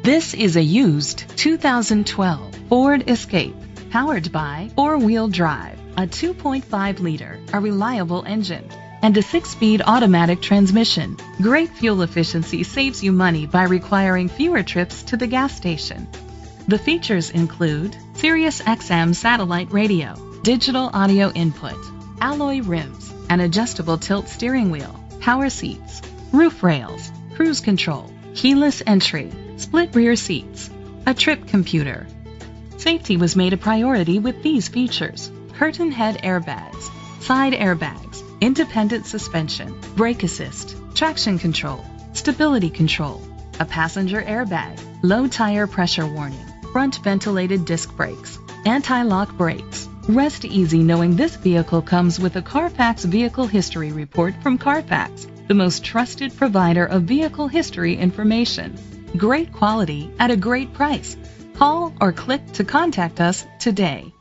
This is a used 2012 Ford Escape, powered by four-wheel drive, a 2.5-liter, a reliable engine, and a 6-speed automatic transmission. Great fuel efficiency saves you money by requiring fewer trips to the gas station. The features include Sirius XM satellite radio, digital audio input, alloy rims, an adjustable tilt steering wheel, power seats, roof rails, cruise control, keyless entry, split rear seats, a trip computer. Safety was made a priority with these features: curtain head airbags, side airbags, independent suspension, brake assist, traction control, stability control, a passenger airbag, low tire pressure warning, front ventilated disc brakes, anti-lock brakes. Rest easy knowing this vehicle comes with a Carfax Vehicle History Report from Carfax, the most trusted provider of vehicle history information. Great quality at a great price. Call or click to contact us today.